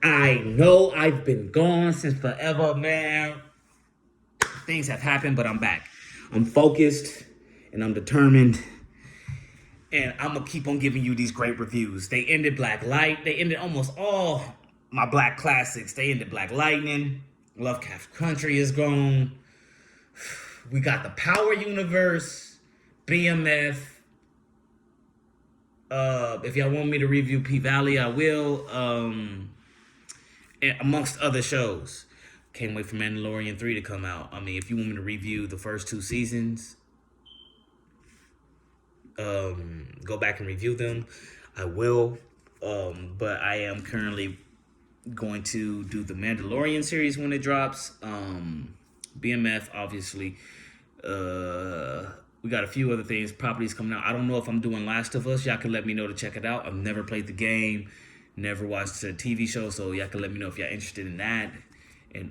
I know I've been gone since forever, man. Things have happened, but I'm back. I'm focused and I'm determined. And I'm gonna keep on giving you these great reviews. They ended Black Light. They ended almost all my Black classics. They ended Black Lightning. Lovecraft Country is gone. We got the Power Universe, BMF. If y'all want me to review P Valley, I will. And amongst other shows. Can't wait for Mandalorian 3 to come out. I mean, if you want me to review the first 2 seasons, go back and review them. I will. But I am currently going to do the Mandalorian series when it drops. BMF, obviously. We got a few other things, properties coming out. I don't know if I'm doing Last of Us. Y'all can let me know to check it out. I've never played the game, never watched a TV show, so y'all can let me know if y'all interested in that. And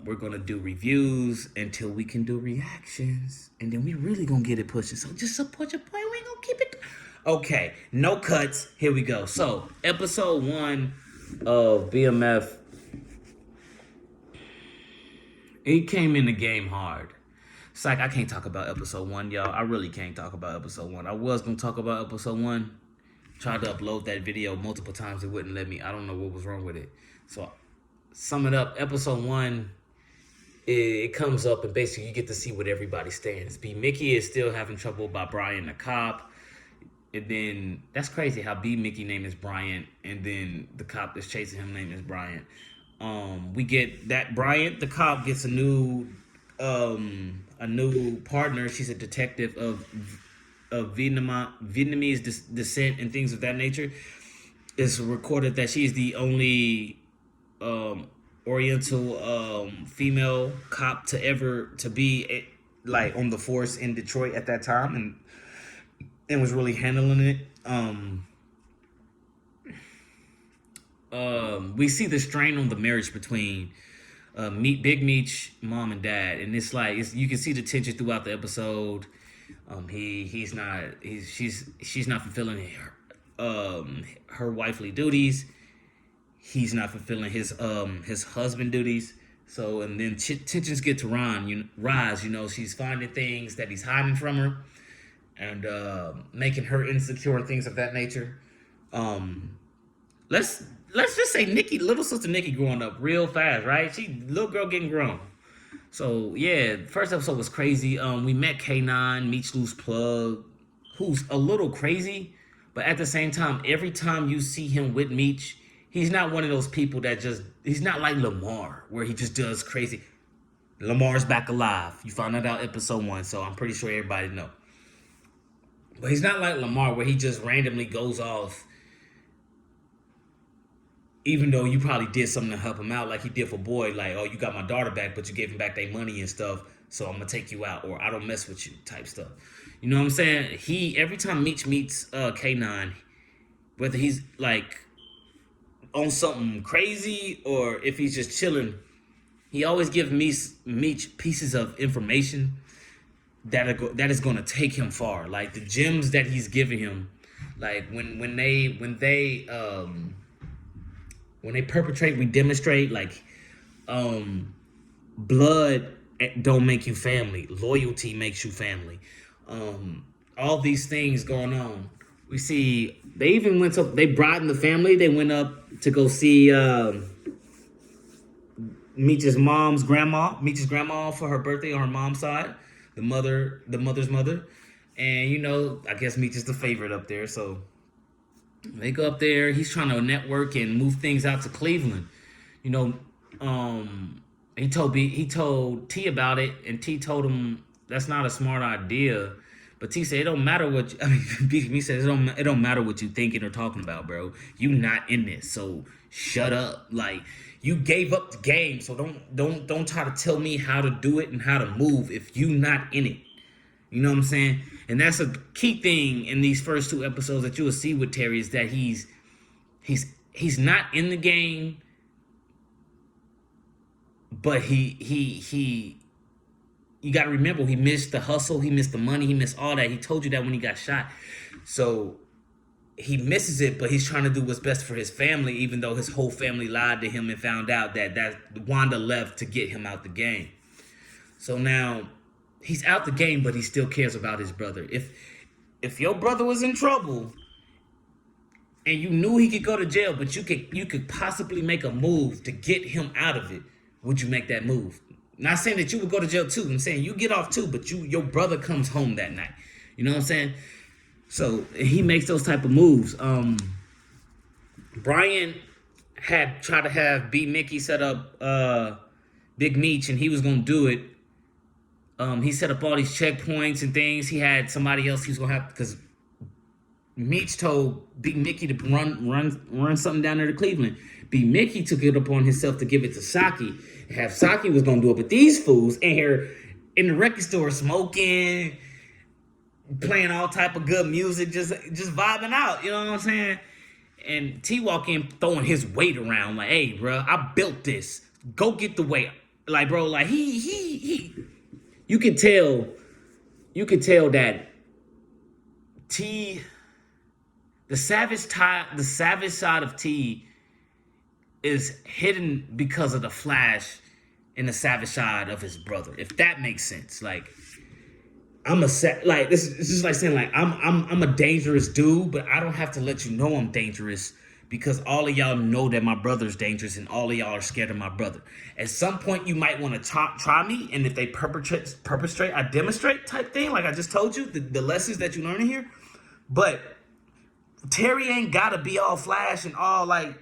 we're gonna do reviews until we can do reactions, and then we really gonna get it pushing. So just support your boy. We ain't gonna keep it. Okay, no cuts. Here we go. So episode 1 of BMF. It came in the game hard. It's like I can't talk about episode 1, y'all. I really can't talk about episode 1. I was gonna talk about episode 1. Tried to upload that video multiple times. It wouldn't let me. I don't know what was wrong with it. So sum it up, episode 1, it comes up and basically you get to see what everybody stands. B. Mickey is still having trouble about Brian the cop. And then, that's crazy how B. Mickey name is Bryant, and then the cop that's chasing him name is Bryant. We get that Bryant, the cop, gets a new partner. She's a detective of Vietnamese descent and things of that nature. It's recorded that she's the only Oriental female cop to be like on the force in Detroit at that time, and was really handling it. We see the strain on the marriage between Big Meech, mom and dad, and it's like you can see the tension throughout the episode. She's not fulfilling her wifely duties. He's not fulfilling his husband duties. So, and then tensions get to rise. You know, she's finding things that he's hiding from her, and making her insecure and things of that nature. Let's just say little sister Nikki growing up real fast, right? Little girl getting grown. So yeah, first episode was crazy. We met K9, Meech Loose Plug, who's a little crazy, but at the same time, every time you see him with Meech, he's not one of those people he's not like Lamar, where he just does crazy. Lamar's back alive. You found that out episode 1, so I'm pretty sure everybody know. But he's not like Lamar, where he just randomly goes off, even though you probably did something to help him out, like he did for Boyd, like, oh, you got my daughter back, but you gave him back their money and stuff, so I'm gonna take you out, or I don't mess with you type stuff. You know what I'm saying? Every time Meech meets K9, whether he's like on something crazy or if he's just chilling, he always gives Meech pieces of information that is going to take him far. Like the gems that he's giving him, like when they perpetrate, we demonstrate, like blood don't make you family, loyalty makes you family. All these things going on. We see they brought the family. They went up to go see Meech's grandma for her birthday on her mom's side, the mother's mother. And you know, I guess Meech is the favorite up there, so they go up there. He's trying to network and move things out to Cleveland. You know, he told T about it, and T told him that's not a smart idea. But T said it don't matter what B said it don't matter what you thinking or talking about, bro. You not in this, so shut up. Like, you gave up the game, so don't try to tell me how to do it and how to move if you not in it. You know what I'm saying? And that's a key thing in these first 2 episodes that you will see with Terry, is that he's not in the game, but he you got to remember, he missed the hustle, he missed the money, he missed all that. He told you that when he got shot. So he misses it, but he's trying to do what's best for his family, even though his whole family lied to him and found out that Wanda left to get him out the game. So now he's out the game, but he still cares about his brother. If your brother was in trouble and you knew he could go to jail, but you could possibly make a move to get him out of it, would you make that move? Not saying that you would go to jail too. I'm saying you get off too, but your brother comes home that night. You know what I'm saying? So he makes those type of moves. Brian had tried to have B Mickey set up Big Meech, and he was gonna do it. He set up all these checkpoints and things. He had somebody else he was gonna have, because Meech told Big Mickey to run something down there to Cleveland. Big Mickey took it upon himself to give it to Saki. Have Saki was gonna do it, but these fools in here in the record store smoking, playing all type of good music, just vibing out. You know what I'm saying? And T walk in throwing his weight around like, "Hey, bro, I built this. Go get the weight." Like, bro, like he. You could tell that T, the savage side of T is hidden because of the flash and the savage side of his brother. If that makes sense, like this is just like saying like I'm a dangerous dude, but I don't have to let you know I'm dangerous because all of y'all know that my brother's dangerous and all of y'all are scared of my brother. At some point, you might want to try me, and if they perpetrate, I demonstrate type thing, like I just told you, the lessons that you learn in here. But Terry ain't gotta be all flash and all like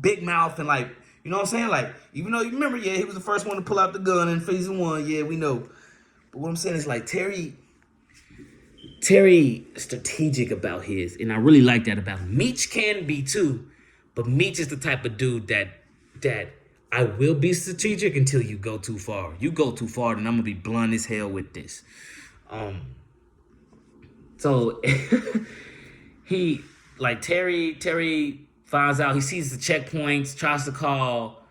big mouth and like, you know what I'm saying? Like, even though you remember, yeah, he was the first one to pull out the gun in phase 1, yeah, we know. But what I'm saying is like Terry strategic about his, and I really like that about him. Meech can be too, but Meech is the type of dude that I will be strategic until you go too far. You go too far, then I'm gonna be blunt as hell with this. So he like Terry finds out, he sees the checkpoints, tries to call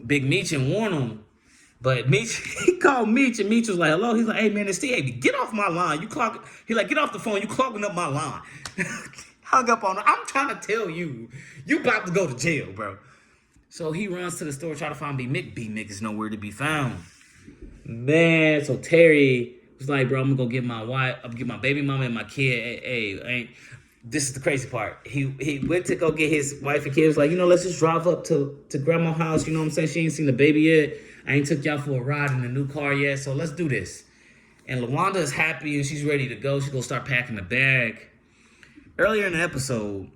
Big Meech and warn him. But Meech, he called Meech, and Meech was like, "Hello." He's like, "Hey man, it's T. Get off my line. He like, "Get off the phone. You clogging up my line." Hung up on him. I'm trying to tell you, you about to go to jail, bro. So he runs to the store, try to find B Mick. B Mick is nowhere to be found. Man, so Terry was like, "Bro, I'm gonna go get my wife. I'm gonna get my baby mama and my kid." Hey, this is the crazy part. He went to go get his wife and kid. He was like, let's just drive up to grandma's house. You know what I'm saying? She ain't seen the baby yet. I ain't took y'all for a ride in the new car yet, so let's do this. And LaWanda is happy and she's ready to go. She's gonna start packing the bag. Earlier in the episode,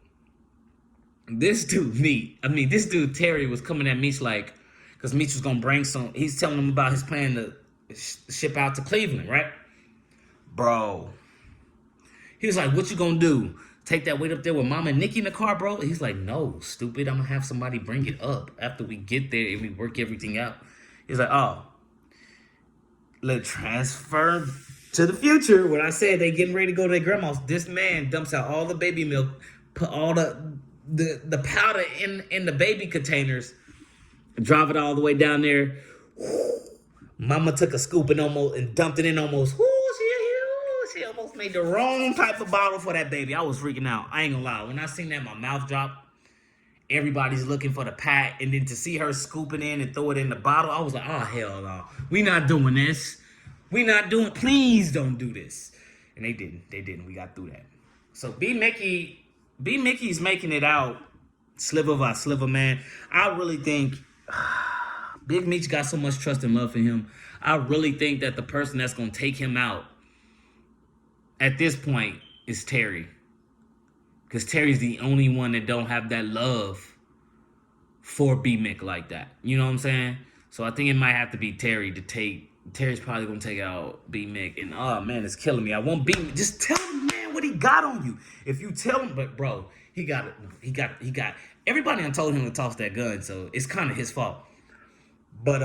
this dude Terry was coming at Meech like, because Meech was gonna bring some. He's telling him about his plan to ship out to Cleveland, right? Bro, he was like, "What you gonna do? Take that weight up there with Mama and Nikki in the car, bro?" He's like, "No, stupid. I'm gonna have somebody bring it up after we get there and we work everything out." He's like, "Oh, let's transfer to the future." When I said they getting ready to go to their grandma's, this man dumps out all the baby milk, put all the powder in the baby containers, drive it all the way down there. Mama took a scoop and dumped it in almost. She almost made the wrong type of bottle for that baby. I was freaking out. I ain't gonna lie. When I seen that, my mouth dropped. Everybody's looking for the pack, and then to see her scooping in and throw it in the bottle, I was like, "Oh hell no, we not doing this. Please don't do this." And they didn't. We got through that. So B Mickey's making it out, sliver by sliver, man. I really think Big Meech got so much trust and love for him. I really think that the person that's gonna take him out at this point is Terry. Because Terry's the only one that don't have that love for B Mick like that. You know what I'm saying? So I think it might have to be Terry to take. Terry's probably going to take out B Mick. And oh man, it's killing me. I won't be. Just tell him, man, what he got on you. If you tell him, but bro, he got it. Everybody done told him to toss that gun. So it's kind of his fault. But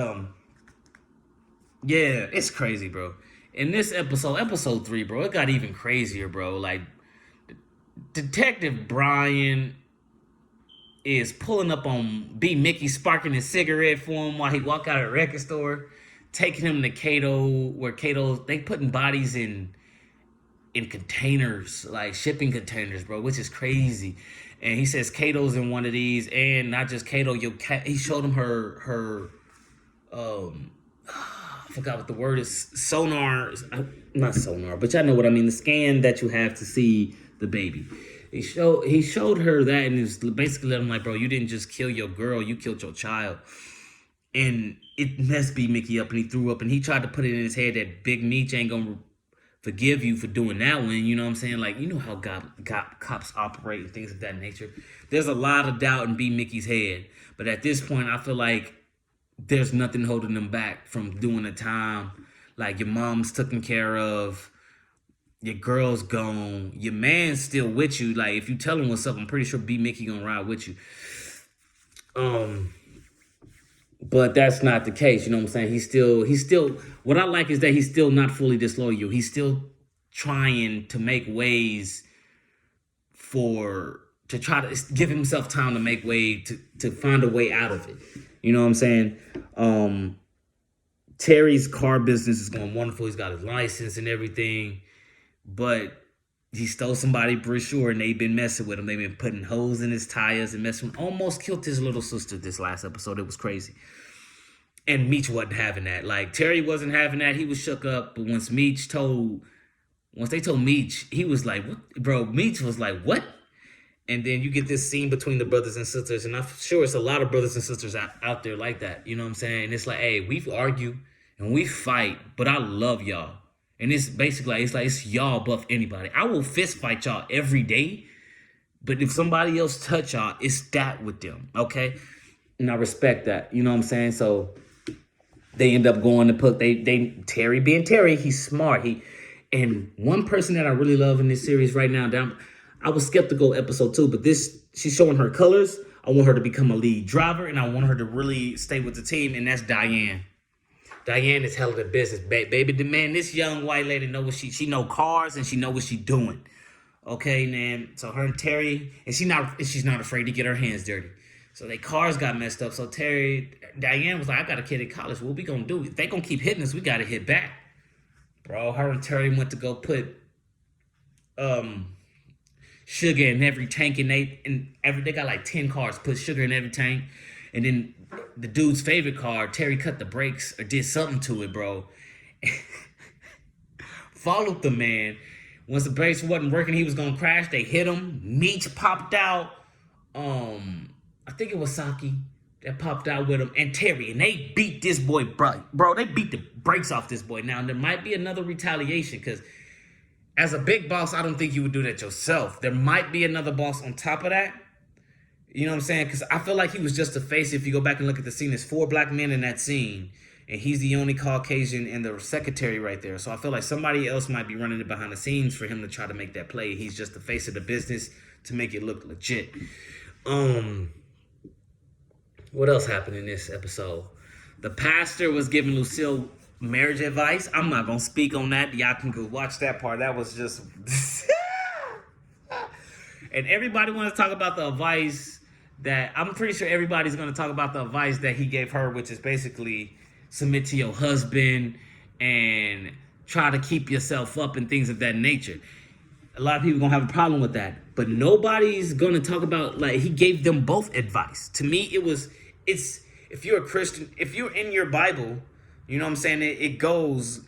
yeah, it's crazy, bro. In this episode 3, bro, it got even crazier, bro. Like, Detective Brian is pulling up on B Mickey, sparking his cigarette for him while he walk out of the record store, taking him to Kato, where they putting bodies in in containers, like shipping containers, bro, which is crazy. And he says Kato's in one of these, and not just Kato. He showed him her I forgot what the word is. Sonar, not sonar, but y'all know what I mean. The scan that you have to see the baby. He showed her that, and it's basically let him like, bro, you didn't just kill your girl, you killed your child. And it messed B Mickey up, and he threw up, and he tried to put it in his head that Big Meech ain't gonna forgive you for doing that one. You know what I'm saying? Like, you know how cops operate and things of that nature. There's a lot of doubt in B Mickey's head, but at this point, I feel like there's nothing holding them back from doing the time. Like, your mom's taken care of, your girl's gone, your man's still with you. Like, if you tell him what's up, I'm pretty sure B Mickey gonna ride with you. But that's not the case, you know what I'm saying? He's still, what I like is that he's still not fully disloyal. He's still trying to make ways to try to give himself time to make way, to find a way out of it. You know what I'm saying? Terry's car business is going wonderful. He's got his license and everything, but he stole somebody's brochure and they've been messing with him. They've been putting holes in his tires and messing with him. Almost killed his little sister this last episode. It was crazy. And Meech wasn't having that. Like, Terry wasn't having that. He was shook up. But once they told Meech, he was like, what? Bro, Meech was like, what? And then you get this scene between the brothers and sisters. And I'm sure it's a lot of brothers and sisters out there like that. You know what I'm saying? And it's like, hey, we argue and we fight, but I love y'all. And it's basically, it's y'all above anybody. I will fist fight y'all every day. But if somebody else touch y'all, it's that with them, okay? And I respect that. You know what I'm saying? So they end up going to put, Terry being Terry, he's smart. And one person that I really love in this series right now, I was skeptical episode 2, but she's showing her colors. I want her to become a lead driver, and I want her to really stay with the team, and that's Diane. Diane is hell of the business, baby. The man, this young white lady know what she know cars, and she know what she doing. Okay, man. So her and Terry, and she's not afraid to get her hands dirty. So their cars got messed up. So Diane was like, I got a kid in college. What we gonna do? If they gonna keep hitting us, we gotta hit back. Bro, her and Terry went to go put sugar in every tank, and they got like 10 cars, put sugar in every tank. And then the dude's favorite car, Terry cut the brakes or did something to it, bro. Followed the man. Once the brakes wasn't working, he was gonna crash. They hit him. Meech popped out. I think it was Saki that popped out with him and Terry, and they beat this boy, bro. They beat the brakes off this boy. Now there might be another retaliation, because as a big boss, I don't think you would do that yourself. There might be another boss on top of that. You know what I'm saying? Because I feel like he was just a face. If you go back and look at the scene, there's 4 black men in that scene, and he's the only Caucasian and the secretary right there. So I feel like somebody else might be running it behind the scenes for him to try to make that play. He's just the face of the business to make it look legit. What else happened in this episode? The pastor was giving Lucille marriage advice. I'm not gonna speak on that. Y'all can go watch that part. That was just and everybody wants to talk about the advice that I'm pretty sure everybody's gonna talk about the advice that he gave her, which is basically submit to your husband and try to keep yourself up and things of that nature. A lot of people gonna have a problem with that, but nobody's gonna talk about, like, he gave them both advice. To me, it's if you're a Christian, if you're in your Bible, you know what I'm saying, it goes,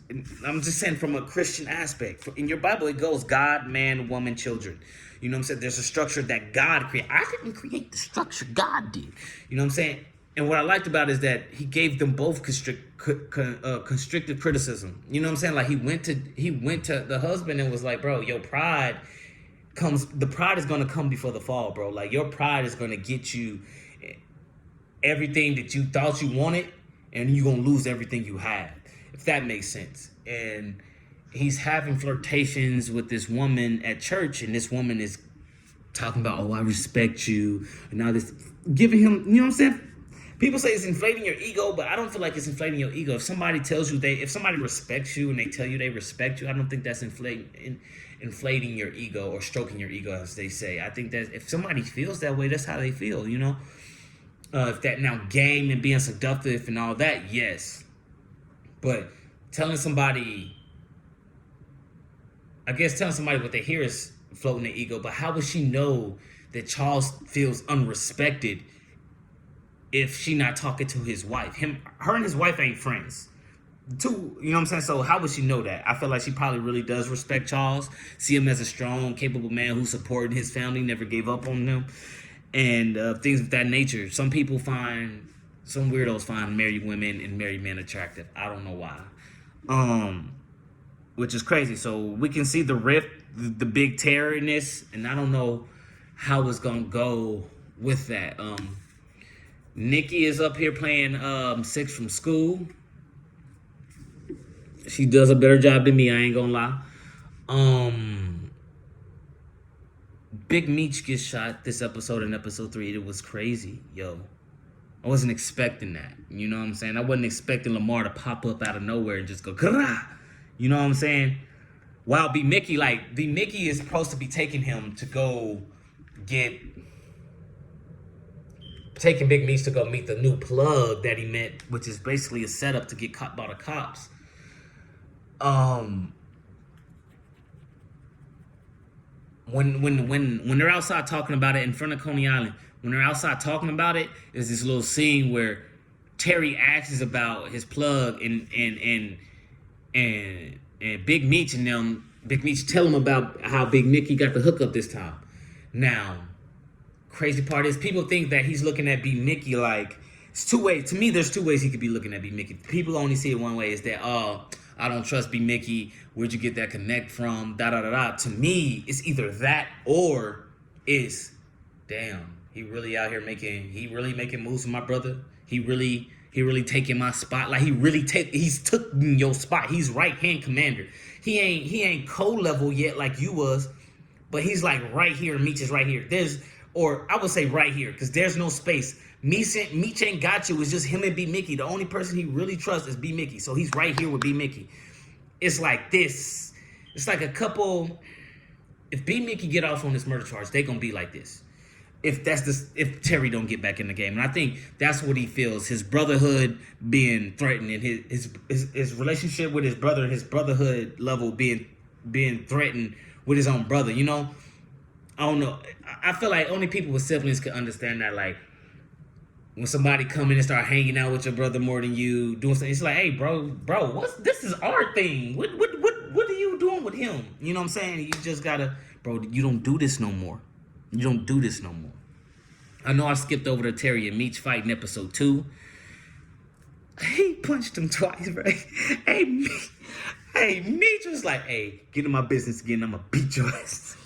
I'm just saying from a Christian aspect, in your Bible it goes God, man, woman, children. You know what I'm saying? There's a structure that God created. I didn't create the structure, God did. You know what I'm saying? And what I liked about it is that he gave them both constructive criticism. You know what I'm saying? Like, he went to the husband and was like, bro, the pride is going to come before the fall, bro. Like, your pride is going to get you everything that you thought you wanted, and you're going to lose everything you had, if that makes sense. And he's having flirtations with this woman at church, and this woman is talking about, oh, I respect you. And now this, giving him, you know what I'm saying? People say it's inflating your ego, but I don't feel like it's inflating your ego. If somebody tells you if somebody respects you and they tell you they respect you, I don't think that's inflating your ego or stroking your ego, as they say. I think that if somebody feels that way, that's how they feel, you know? If that now game and being seductive and all that, yes. But telling somebody I guess telling somebody what they hear is floating their ego, but how would she know that Charles feels unrespected if she not talking to his wife? Her and his wife ain't friends. Two, you know what I'm saying? So how would she know that? I feel like she probably really does respect Charles, see him as a strong, capable man who supported his family, never gave up on them, and things of that nature. Some weirdos find married women and married men attractive. I don't know why. Which is crazy. So we can see the rift, the big tear in this, and I don't know how it's gonna go with that. Nikki is up here playing Six from School. She does a better job than me, I ain't gonna lie. Big Meech gets shot this episode in episode 3. It was crazy, yo. I wasn't expecting that. You know what I'm saying? I wasn't expecting Lamar to pop up out of nowhere and just go, Grah! You know what I'm saying? While B. Mickey is supposed to be taking him to go taking Big Meech to go meet the new plug that he met, which is basically a setup to get caught by the cops. When they're outside talking about it in front of Coney Island, when they're outside talking about it, there's this little scene where Terry asks about his plug and Big Meech and them. Big Meech tell him about how Big Mickey got the hookup this time. Now, crazy part is people think that he's looking at B. Mickey like it's two ways. To me, there's two ways he could be looking at B. Mickey. People only see it one way. Is that I don't trust B. Mickey. Where'd you get that connect from? Da da da da. To me, it's either that or it's damn. He really out here making moves with my brother. He really taking my spot. Like he's took your spot. He's right hand commander. He ain't co-level yet like you was, but he's like right here. Meech is right here. Or I would say right here because there's no space. Meech ain't got you. It's just him and B. Mickey. The only person he really trusts is B. Mickey. So he's right here with B. Mickey. It's like this. It's like a couple. If B. Mickey get off on this murder charge, they gonna be like this. If Terry don't get back in the game, and I think that's what he feels. His brotherhood being threatened, and his relationship with his brother, his brotherhood level being threatened with his own brother. You know, I don't know. I feel like only people with siblings can understand that. Like when somebody come in and start hanging out with your brother more than you doing something, it's like, hey, bro, this is our thing. What are you doing with him? You know what I'm saying? You just gotta, bro. You don't do this no more. You don't do this no more. I know I skipped over the Terry and Meech fight in episode 2. He punched him twice, right? Hey, Meech was like, hey, get in my business again. I'm going to beat your ass.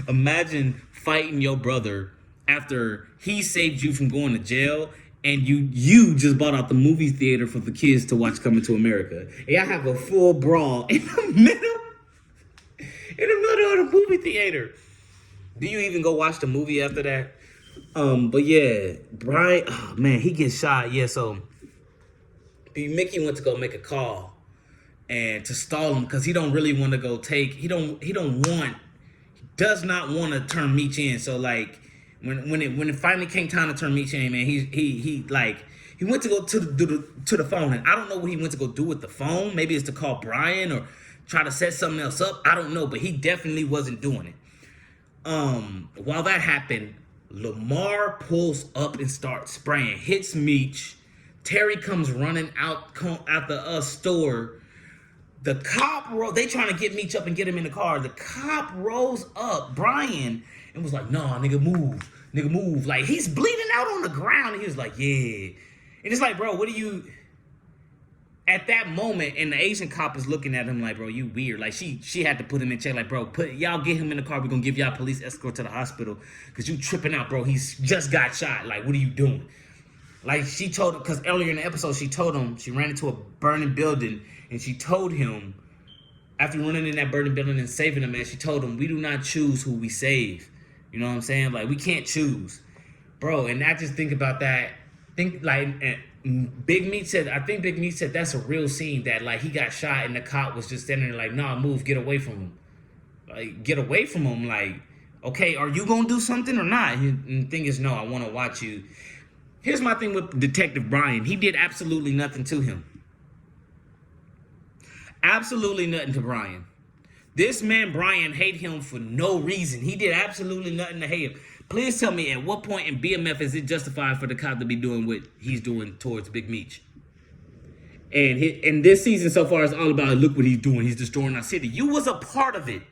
Imagine fighting your brother after he saved you from going to jail and you just bought out the movie theater for the kids to watch Coming to America. And I have a full brawl in the middle of the movie theater. Do you even go watch the movie after that? But yeah, Brian, oh man, he gets shot. Yeah, so Mickey went to go make a call and to stall him because he don't really want to go take. He does not want to turn Meech in. So like when it finally came time to turn Meech in, man, he went to go to the phone, and I don't know what he went to go do with the phone. Maybe it's to call Brian or try to set something else up. I don't know, but he definitely wasn't doing it. While that happened, Lamar pulls up and starts spraying, hits Meech. Terry comes running out the store. The cop they trying to get Meech up and get him in the car. The cop rolls up Brian and was like, nah, nigga, move. Like, he's bleeding out on the ground. And he was like, yeah. And it's like, bro, what are you... At that moment, and the Asian cop is looking at him like, bro, you weird. Like, she had to put him in check. Like, bro, y'all get him in the car. We're going to give y'all police escort to the hospital because you tripping out, bro. He's just got shot. Like, what are you doing? Like, she told him, because earlier in the episode, she told him, she ran into a burning building, and she told him, after running in that burning building and saving him, man, she told him, we do not choose who we save. You know what I'm saying? Like, we can't choose. Bro, and I just think about that. Think, like... Big Meech said that's a real scene that like he got shot and the cop was just standing there like, nah, move, get away from him. Like, get away from him. Like, okay, are you gonna do something or not? And the thing is, no, I want to watch you. Here's my thing with Detective Brian. He did absolutely nothing to him. absolutely nothing to Brian. This man, Brian, hate him for no reason. He did absolutely nothing to hate him. Please tell me at what point in BMF is it justified for the cop to be doing what he's doing towards Big Meech? And this season so far is all about, look what he's doing. He's destroying our city. You was a part of it.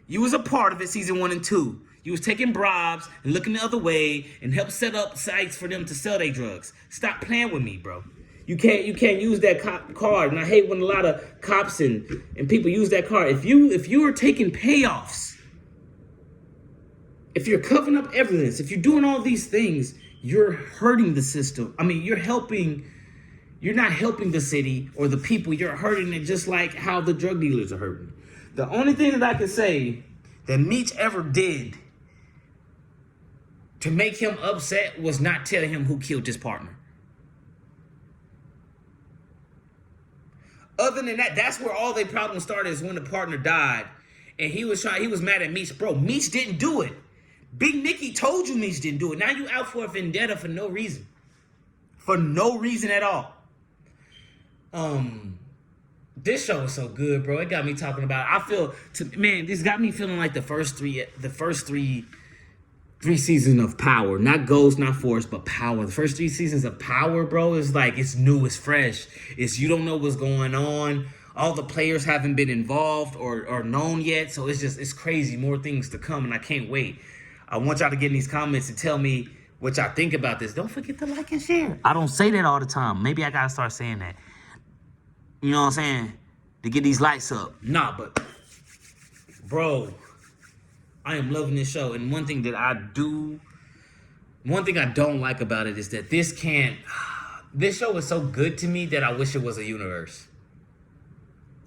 You was a part of it, season 1 and 2. You was taking bribes and looking the other way and help set up sites for them to sell their drugs. Stop playing with me, bro. You can't use that card. And I hate when a lot of cops and people use that card. If you are taking payoffs, if you're covering up evidence, if you're doing all these things, you're hurting the system. I mean, you're not helping the city or the people. You're hurting it just like how the drug dealers are hurting. The only thing that I can say that Meech ever did to make him upset was not telling him who killed his partner. Other than that, that's where all their problems started, is when the partner died. And he was mad at Meech. Bro, Meech didn't do it. Big Nicky told you Meech didn't do it. Now you out for a vendetta for no reason. For no reason at all. This show is so good, bro. It got me talking about, this got me feeling like the first three seasons of Power. Not Ghost, not Force, but Power. The first 3 seasons of Power, bro, is like, it's new, it's fresh. You don't know what's going on. All the players haven't been involved or known yet. So it's crazy. More things to come, and I can't wait. I want y'all to get in these comments and tell me what y'all think about this. Don't forget to like and share. I don't say that all the time. Maybe I gotta start saying that. You know what I'm saying? To get these lights up. Nah, but bro, I am loving this show. And one thing I don't like about it is that this show is so good to me that I wish it was a universe.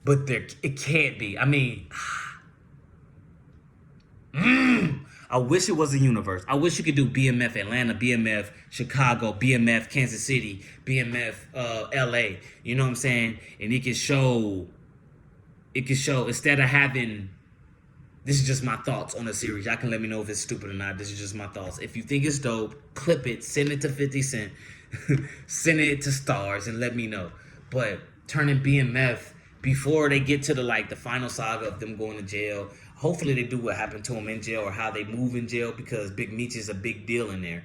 But it can't be. I mean, I wish it was a universe. I wish you could do BMF Atlanta, BMF Chicago, BMF Kansas City, BMF LA. You know what I'm saying? And it could show, instead of having, this is just my thoughts on the series. Y'all can let me know if it's stupid or not. This is just my thoughts. If you think it's dope, clip it, send it to 50 Cent, send it to Stars, and let me know. But turning BMF before they get to the final saga of them going to jail. Hopefully they do what happened to them in jail or how they move in jail, because Big Meech is a big deal in there.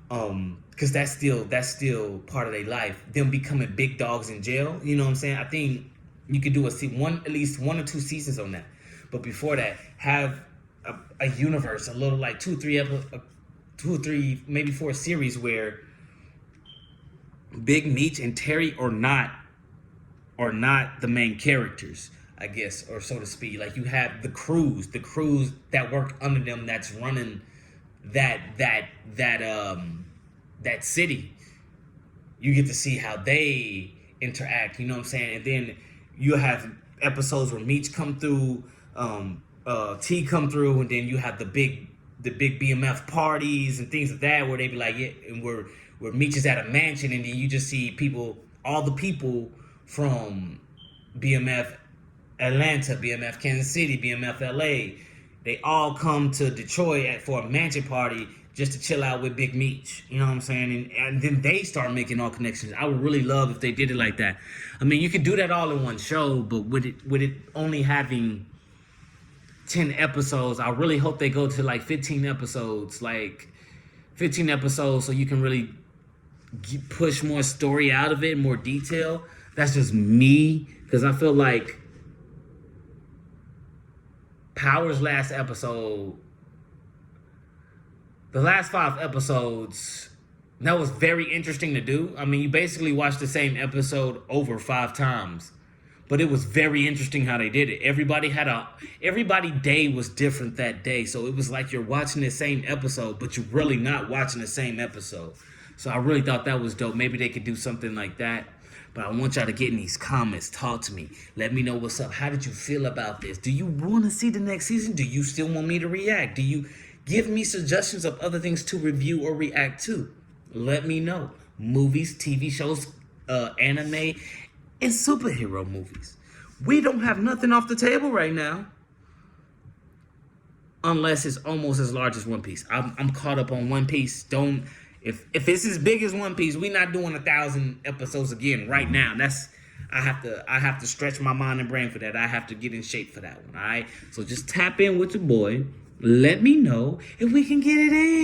Because that's still part of their life. Them becoming big dogs in jail. You know what I'm saying? I think you could do at least 1 or 2 seasons on that. But before that, have a universe, a little 2 or 3, maybe 4 series where Big Meech and Terry are not the main characters, I guess, or so to speak. Like, you have the crews that work under them, that's running that city. You get to see how they interact, you know what I'm saying? And then you have episodes where Meech come through, T come through, and then you have the big BMF parties and things like that, where they be like, yeah, and where Meech is at a mansion, and then you just see all the people from BMF Atlanta, BMF Kansas City, BMF LA, they all come to Detroit for a mansion party just to chill out with Big Meech. You know what I'm saying? And then they start making all connections. I would really love if they did it like that. I mean, you could do that all in one show, but with it only having 10 episodes, I really hope they go to 15 episodes. 15 episodes so you can really push more story out of it, more detail. That's just me, because I feel like Power's last episode, the last 5 episodes, that was very interesting to do. I mean, you basically watched the same episode over 5 times, but it was very interesting how they did it. Everybody day was different that day, so it was like you're watching the same episode, but you're really not watching the same episode. So I really thought that was dope. Maybe they could do something like that. But I want y'all to get in these comments. Talk to me. Let me know what's up. How did you feel about this? Do you want to see the next season? Do you still want me to react? Do you give me suggestions of other things to review or react to? Let me know. Movies, TV shows, anime, and superhero movies. We don't have nothing off the table right now. Unless it's almost as large as One Piece. I'm caught up on One Piece. If it's as big as One Piece, we're not doing 1,000 episodes again right now. I have to stretch my mind and brain for that. I have to get in shape for that one. All right. So just tap in with your boy. Let me know if we can get it in.